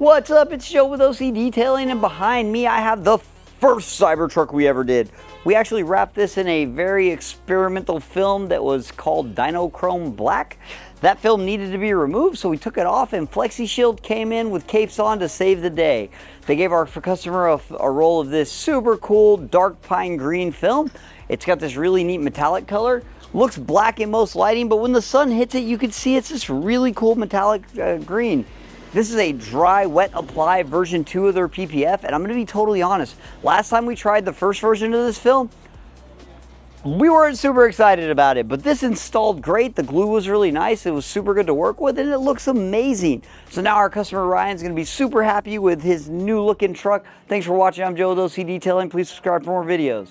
What's up? It's Joe with OCDetailing, and behind me I have the first Cybertruck we ever did. We actually wrapped this in a very experimental film that was called Dinochrome Black. That film needed to be removed, so we took it off, and Flexishield came in with capes on to save the day. They gave our customer a roll of this super cool dark pine green film. It's got this really neat metallic color. Looks black in most lighting, but when the sun hits it, you can see it's this really cool metallic green. This is a dry, wet, apply version 2 of their PPF, and I'm gonna be totally honest. Last time we tried the first version of this film, we weren't super excited about it, but this installed great. The glue was really nice. It was super good to work with, and it looks amazing. So now our customer Ryan's gonna be super happy with his new looking truck. Thanks for watching. I'm Joe with OCDetailing. Please subscribe for more videos.